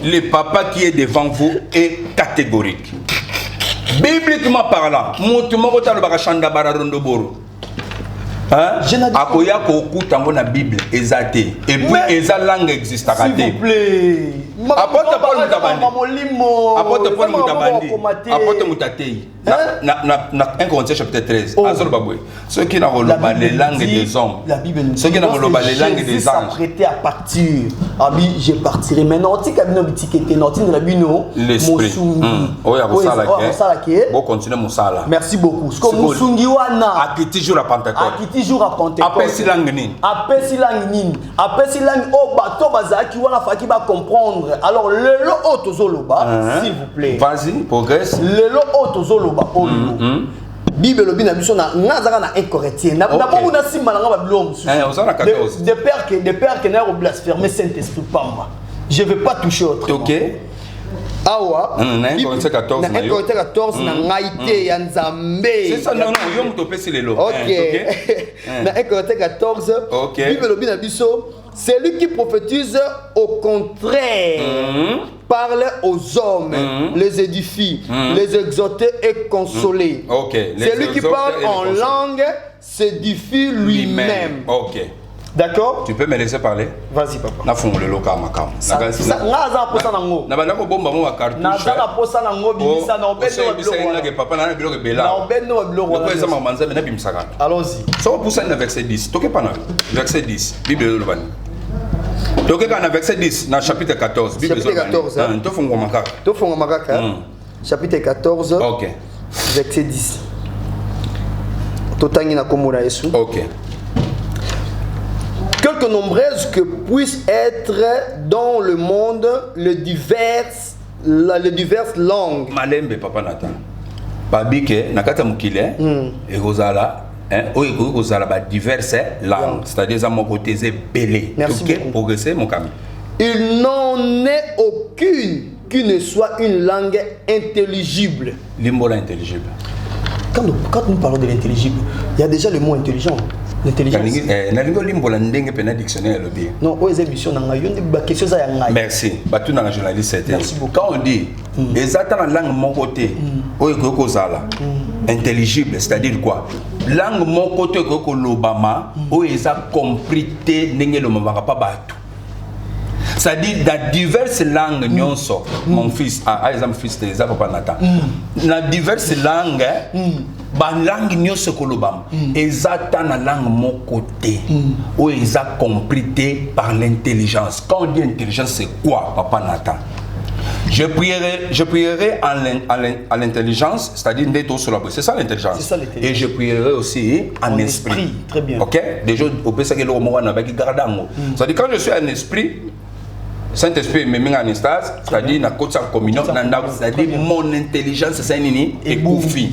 le papa qui est devant vous est catégorique. Bibliquement parlant, akoya kokuta na Bible ezate et puis eza langue existe s'il vous plaît. Apôtre Paul Mutatei na 1 Corinthiens chapitre 13 azol babwe ceux qui n'ont pas les langues des hommes, ceux qui n'ont pas les langues des anges s'apprêter à partir abi je partirai maintenant tika bino bitikete noti na bino mosungi oya kosala ke bo continuer musala. Merci beaucoup ce que mosungi wana akiti jour à Pentecôte jour à Pentecôte apesi langue nini apesi langue o bato bazaki wana faki ba comprendre. Alors lelo otozoloba s'il vous plaît vas-y progresse lelo otozoloba Bible lobi na biso na ngazaka na 1 Corinthiens na bongo na simba na ngaba bilom de père que na blasphème Saint-Esprit pamba je vais pas toucher autre. OK. Awa. Na 1 Corinthiens 14 na 1 Corinthiens 14 na ngaite ya Nzambe. C'est ça, non, yo mutopé c'est le lot. OK. Na 1 Corinthiens 14. OK. Bible lobi na biso, celui qui prophétise au contraire parle aux hommes, les édifie, les exhorte et consoler. OK. Celui qui parle en langue s'édifie lui-même. OK. D'accord? Tu peux me laisser parler? Vas-y, papa. Na fongo le loka makam. Ngaza posa nango. Na bana ko bomba mo cartouche. Na za posa nango bimisa na obendo wa biloko. Na papa na biloko bela. Na obendo wa biloko. Ko ezama manza na bimisaka. Allons-y. So pour ça na verset 10. Toke pas na verset 10. Bible le bani. Toke ka na verset 10 na chapitre 14. Bible chapitre 14. To fongo makaka. To fongo makaka. Chapitre 14. OK. Verset 10. Totangi na komona Yesu. OK. Quelque nombreuses que puissent être dans le monde les diverses langues. Malembe papa Nathan. Babike nakata mukile ekozala ekozala ba diverses langues, c'est-à-dire ça mon côté c'est belé. OK, progresser mon cami. Il n'en est aucune qui ne soit une langue intelligible. Limbola intelligible. Quand nous parlons de l'intelligible, il y a déjà le mot intelligent. L'intelligence. Non, merci. Merci beaucoup. Quand on dit exactement la langue mon côté, intelligible, c'est-à-dire quoi? Langue mon côté que l'Obama, où ils ont compris c'est-à-dire dans diverses langues, mon fils, exemple fils de papa Nathan, dans diverses langues, la langue nyonso kolobam, exactement la langue mon côté, où ils ont compris par l'intelligence. Quand on dit intelligence, c'est quoi, papa Nathan? Je prierai à l'intelligence, c'est-à-dire c'est ça l'intelligence. Et je prierai aussi en esprit. Très bien. Ok? Déjà, au PC que c'est-à-dire quand je suis en esprit, Saint-Esprit me met en extase, c'est-à-dire na côté communion, c'est-à-dire mon intelligence c'est nini et koufi.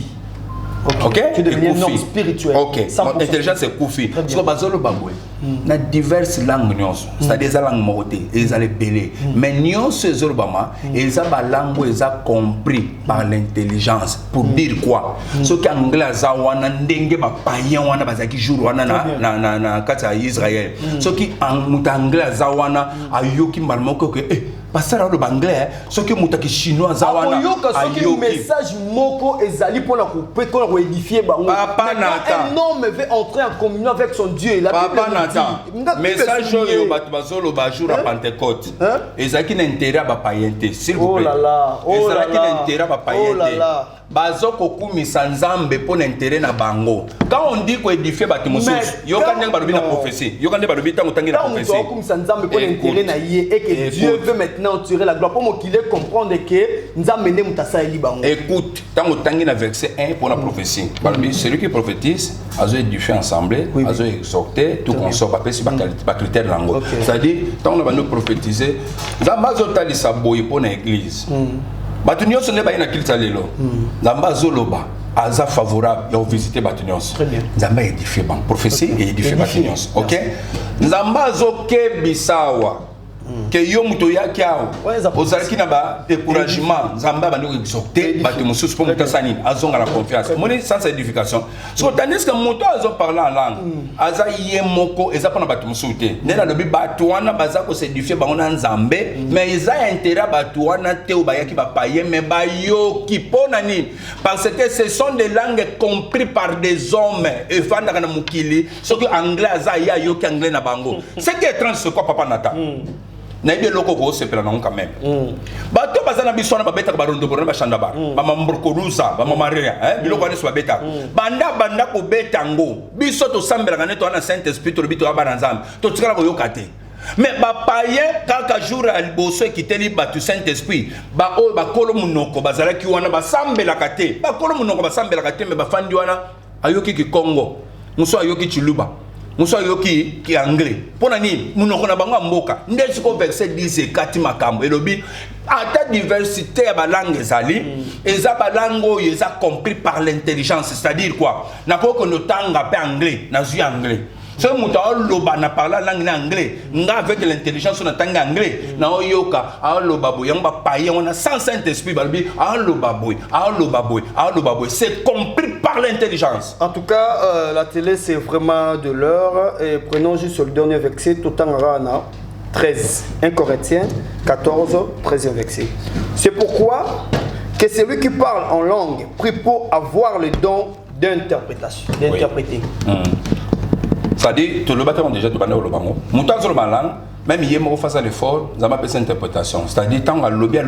OK? Tu deviens un homme spirituel. OK. Mon intelligence c'est koufi. Parce que bazolo babwe. Na diverses langues nyonso, c'est-à-dire za langue moté, ils allaient belé. Mais nyonso zolobama, ils a ba langue ils a compris par l'intelligence pour dire quoi? Ce qui anglais za wana ndenge ba païen wana bazaki jour wana na kata Israël. Ce qui anglais za wana ayoki malmoko que passer le anglais, ce qui mutaki chinois za wana ayoki message moko ezali pour la couper pour édifier bango. Papa Nathan. Un homme veut entrer en communion avec son Dieu. Papa Nathan. Message oyo bato bazolo ba jour à Pentecôte. Ezaki na intérêt ba païenté, s'il vous plaît. Oh là là. Ezaki na intérêt ba païenté. Bazoko kumisa nzambe pour l'intérêt na bango. Quand on dit qu'on édifie bato mosusu, yo kande ba lobi na prophétie. Yo kande ba lobi tango tangi na prophétie. Quand on kumisa nzambe pour l'intérêt na yé et que Dieu veut maintenant tirer la gloire pour qu'il comprendre que nzambe ne mutasa eli bango. Écoute, tango tangi na verset 1 pour la prophétie. Celui qui prophétise, azo édifier ensemble, azo exhorter, tout consort ba pesi ba critère lango. C'est-à-dire tant on va nous prophétiser, nzamba zotali sa boye pour na église. Batunyo ce n'est pas une kilta lelo. Nzamba zoloba aza favorable à visiter Batunyo. Très bien. Nzamba édifier ban prophétie et édifier Batunyo. OK? Nzamba zoke bisawa. Que yo muto ya kiao. Ozalaki na ba découragement, nzamba ba ndoko exhorter bato mususu pour mutasani azonga la confiance. Moni sans édification. So tandis que muto azo parler en langue. Aza yemoko eza pona bato musuté. Nela lobi bato wana baza ko s'édifier bango na nzambe, mais eza intérêt bato wana te obayaki ba paye mais ba yo ki pona ni parce que ce sont des langues comprises par des hommes et fanda kana mukili, ce que anglais aza ya yo ki anglais na bango. Ce qui est étrange c'est quoi papa Nathan? Naïbe loko ko sepela non quand même. Bato bazana bisona babeta ka barondo borona bashanda ba. Ba mambrokolusa, ba mamaria, biloko ani so babeta. Banda ko betango. Biso to sambela ngane to na Saint-Esprit to bito ba nzambe. To tikala ko yokate. Mais ba paye kaka jour al boso kiteli batu Saint-Esprit. Ba o ba kolo munoko bazala ki wana ba sambela kate. Ba kolo munoko ba sambela kate me ba fandi wana ayoki ki Congo. Muso ayoki Chiluba. Muso yoki ki anglais pona nini munoko na bango mboka ndesi ko verset 10 et 4 makambo elobi ata diversité ya balangue ezali eza balango eza compris par l'intelligence, c'est-à-dire quoi na ko no tanga pe anglais na zui anglais Ce muta loba na parler langue anglais. Nga avec l'intelligence on entend anglais. Na oyoka a loba boy on va payer on a sans Saint-Esprit balbi a loba boy. C'est compris par l'intelligence. En tout cas, la télé c'est vraiment de l'heure. Et prenons juste le dernier verset, Totangrana 13, 1 Corinthiens 14, 13e verset. C'est pourquoi que celui qui parle en langue prie pour avoir le don d'interprétation, d'interpréter. C'est-à-dire, tout le bâtiment déjà, tout le bâtiment. Mouton sur ma langue, même hier, je fais l'effort, ça m'a fait interprétation. C'est-à-dire, tant à lobby,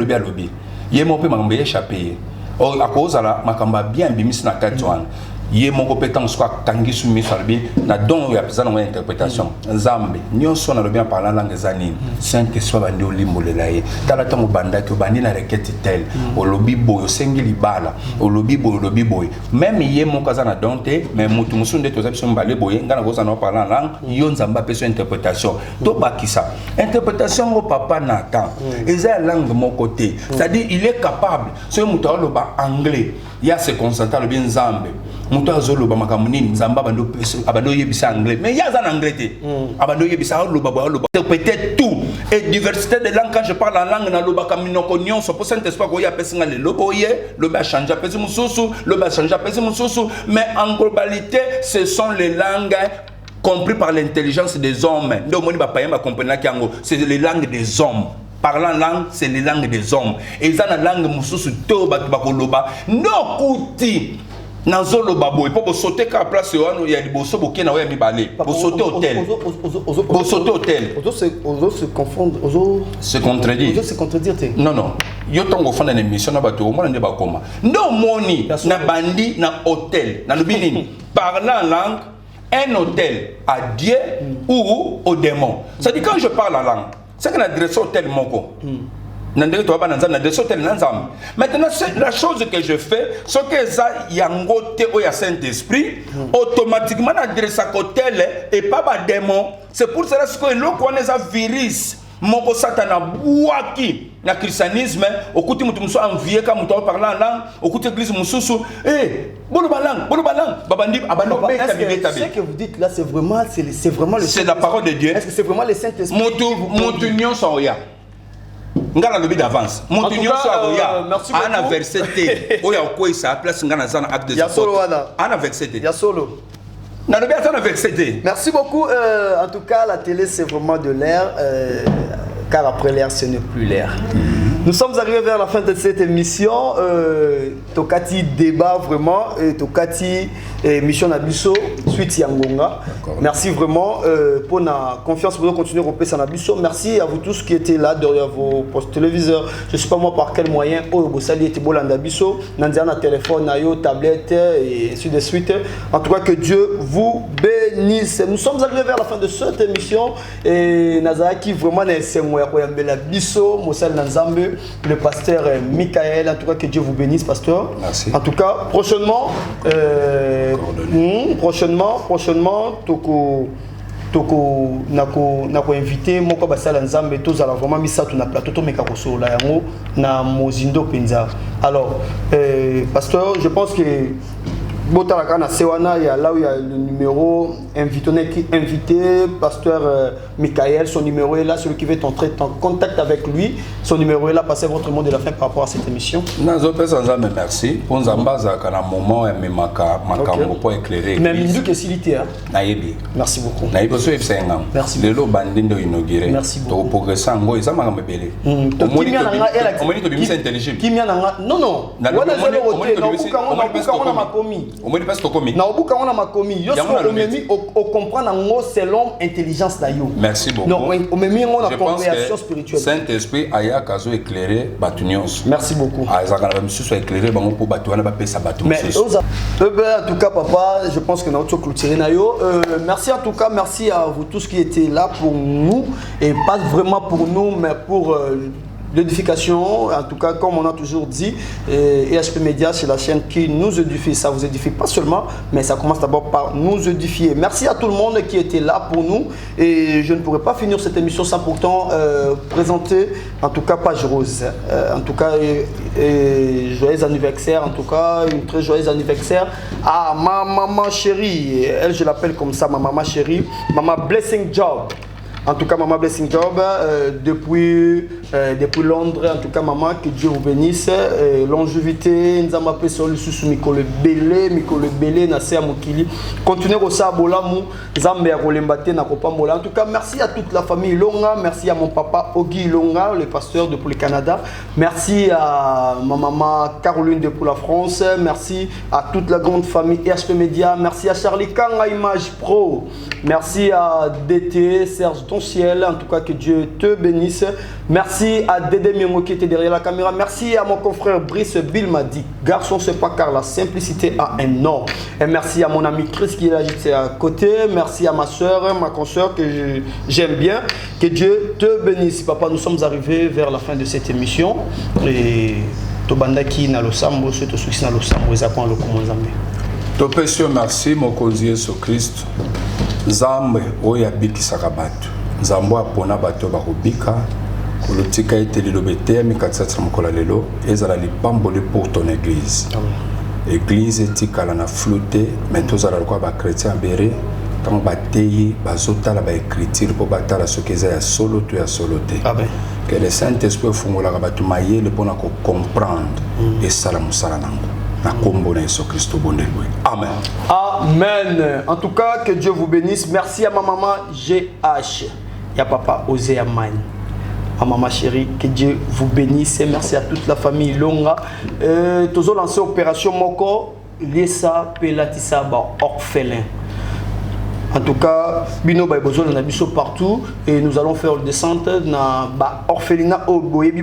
hier, je peux échapper. À cause de la, je bien bimis na katouan. Hier, mon compétence soit tangi soumis sur le na don ya besoin d'une interprétation. Zambe, nous sommes bien parlant langue zanine. Saint-Esprit bandi olimbo lelaye. Tala tango banda que bandi na requête tel. Au lobby boy, sengi libala. Au lobby boy. Même hier, mon casa na donté, mais mutu musunde to zapson balé boy. Ngana goza na parlant langue. Yon zamba peso interprétation. To bakisa. Interprétation au papa n'attend. Et c'est la langue de mon côté. C'est-à-dire, il est capable. Ce mutu loba anglais. Il y a se concentrer le bien zambe. Mutu azoloba makamuni nzamba abando yebisa anglais mais il y a en anglais té abando yebisa loba peut-être tout et diversité de langues. Quand je parle en langue na loba kaminoko nyonso pour Saint-Esprit ko ya pesinga le loboye loba changer pesi mususu loba changer pesi mususu mais en globalité ce sont les langues comprises par l'intelligence des hommes. Donc moni ba payamba comprendre kiango c'est les langues des hommes. Parlant langue, c'est les langues des hommes. Et ils ont la langue mususu to bakoloba no kuti. Nazolo babo, pour sauter qu'à place il y a des bossos qui n'ont pas balé. Pour sauter hôtel. Pour sauter hôtel. Ozo se confondre, se contredire. Ozo se contredire. Non. Yo tongo fond une émission na bato, moi n'ai pas comment. No money na bandi na hôtel, na lubini. Parlant langue, un hôtel à Dieu ou au démon. Ça dit quand je parle la langue, c'est qu'on adresse au hôtel moko. Maintenant, la chose que je fais, c'est que ça yangote ou ya Saint-Esprit, automatiquement adresse à côté et pas à démon. C'est pour cela que l'on connaît un virus. Mon satana bouaki na christianisme au côté mutumu envié quand mutu parler en langue au côté église mususu bolo balang babandi abando ce que vous dites là c'est vraiment le c'est la parole de Dieu. Est-ce que c'est vraiment le Saint-Esprit mutu nyonso oya ngana lobi d'avance mutu nyonso oya ana verset T oya ko isa place ngana zana acte de ana verset T ya solo. Merci beaucoup. En tout cas, la télé, c'est vraiment de l'air, car après l'air, ce n'est plus l'air. Nous sommes arrivés vers la fin de cette émission. Tokati débat vraiment, Tokati mission Nabiso, suite Yangonga. Merci vraiment pour la confiance pour continuer à repasser Nabiso. Merci à vous tous qui étaient là derrière vos postes téléviseurs. Je ne sais pas moi par quel moyen. Bosali était bon Nabiso, Nandiana téléphone, Nayo, tablette et ainsi de suite. En tout cas, que Dieu vous bénisse. Nous sommes arrivés vers la fin de cette émission et Nazaki vraiment c'est moi Biso, Moussel Nanzambe, le pasteur Michael. En tout cas, que Dieu vous bénisse, pasteur. Merci. En tout cas, prochainement, toko nako invité moko basala nzambe tozala vraiment misatu na plateau to meka kosola yango na mozindo penza. Alors pasteur, je pense que Botalaka na Sewana, il y a là où il y a le numéro invité, pasteur Michael, son numéro est là, celui qui veut entrer en contact avec lui, son numéro est là, passez votre mot de la fin par rapport à cette émission. Merci. Pour nous ambaza kana moment mais makambo pour éclairer. Mais mindu que silité hein. Nayebi. Merci beaucoup. Nayebi so efsenga. Merci. Lelo bandindo inauguré. Merci beaucoup. To progresser ngo ezama ngambele. Omoni to bimisa intelligible. Kimia nanga non. Wana zelo hotel na makomi. Au moins parce que komi. Na obuka wana makomi. Yo so omemi o comprendre ngo selon intelligence na yo. Merci beaucoup. Non, omemi ngo na compréhension spirituelle. Saint-Esprit aya kazo éclairer batunions. Merci beaucoup. Aya kana monsieur soit éclairé bango pour batuana ba pesa batu. Mais en tout cas papa, je pense que na auto clôturer na yo. Merci en tout cas, merci à vous tous qui étaient là pour nous et pas vraiment pour nous mais pour l'édification, en tout cas, comme on a toujours dit, EHP Média, c'est la chaîne qui nous édifie. Ça vous édifie pas seulement, mais ça commence d'abord par nous édifier. Merci à tout le monde qui était là pour nous. Et je ne pourrais pas finir cette émission sans pourtant présenter, en tout cas, Page Rose. En tout cas, joyeux anniversaire, en tout cas, une très joyeux anniversaire à ma maman chérie. Elle, je l'appelle comme ça, ma maman chérie, Maman Blessing Job. En tout cas, Maman Blessing Job, depuis Londres, en tout cas, maman, que Dieu vous bénisse. Longévité, nous avons appelé sur le sous Mikole Belé, Nasser Mokili. Continuez au Sabolamou, Zambé Rolembate, Nakopambola. En tout cas, merci à toute la famille Longa, merci à mon papa Ogi Longa, le pasteur depuis le Canada. Merci à ma maman Caroline depuis la France. Merci à toute la grande famille EHP Média. Merci à Charlie Kanga Image Pro. Merci à DT, Serge Donciel, en tout cas que Dieu te bénisse. Merci à Dédé Mimo qui était derrière la caméra. Merci à mon confrère Brice Bilmadi. Garçon, c'est pas car la simplicité a un nom. Et merci à mon ami Chris qui est là juste à côté. Merci à ma soeur, ma consoeur que j'aime bien. Que Dieu te bénisse. Papa, nous sommes arrivés vers la fin de cette émission. Et Tobandaki na losambo, c'est tout ce na losambo, ezakon le komonzambe. Topesio merci mokonzi Yesu Christ. Nzambe oyo abikisaka bato. Nzambe apona bato bakobika. Kolotika ete liloba eteyami katisati mokolo lelo ezala lipamboli pour ton église. Église etikala na flute mais tozala lokola bakretien bere ntango bateyi bazotala baécriture mpo batala soki eza ya solo to ya solo te. Que le Saint-Esprit efungolaka bato mayele mpona kocomprendre esala mosala nango. Na kombo na Yesu Christ bondelwe. Amen. Amen. En tout cas, que Dieu vous bénisse. Merci à ma maman GH. Et à papa Osé Amani. À maman chérie, que Dieu vous bénisse. Et merci à toute la famille Longa. Tous ont lancé opération Moko, Lesa Pelatissa orphelin. En tout cas, Bino Baibozol on a biso partout et nous allons faire le descente na orphelinat au Boyebi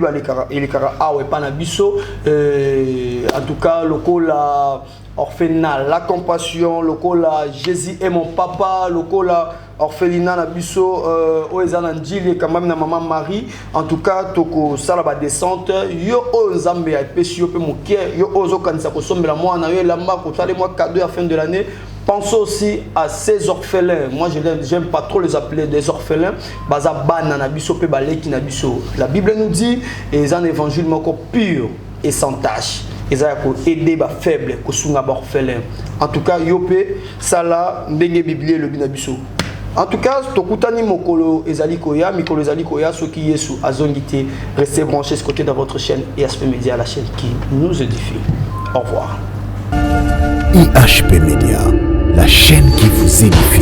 et les Kara Awe Panabiso. En tout cas, le la orphelinat, la compassion, le la Jésus est mon papa, le la orphelinat na biso Oezanandjili quand même na maman Marie. En tout cas, toko salaba descente yo Ozambe a pesio pe mokie yo ozo kanisa ko sombela moi na yo lamba ko tale moi cadeau à fin de l'année. Pensez aussi à ces orphelins. Moi, je n'aime pas trop les appeler des orphelins. La Bible nous dit, et ils ont un évangile encore pur et sans tâche. Ils ont aidé les faibles, les orphelins. En tout cas, Yopé, Sala, Ndenge Biblié, le Binabiso. En tout cas, Tokutani Mokolo Ezali Koya, Mikolo Ezali Koya, ceux qui Yesu Azongité, restez branchés ce côté dans votre chaîne EHP Média, la chaîne qui nous édifie. Au revoir. EHP Média, la chaîne qui vous édifie.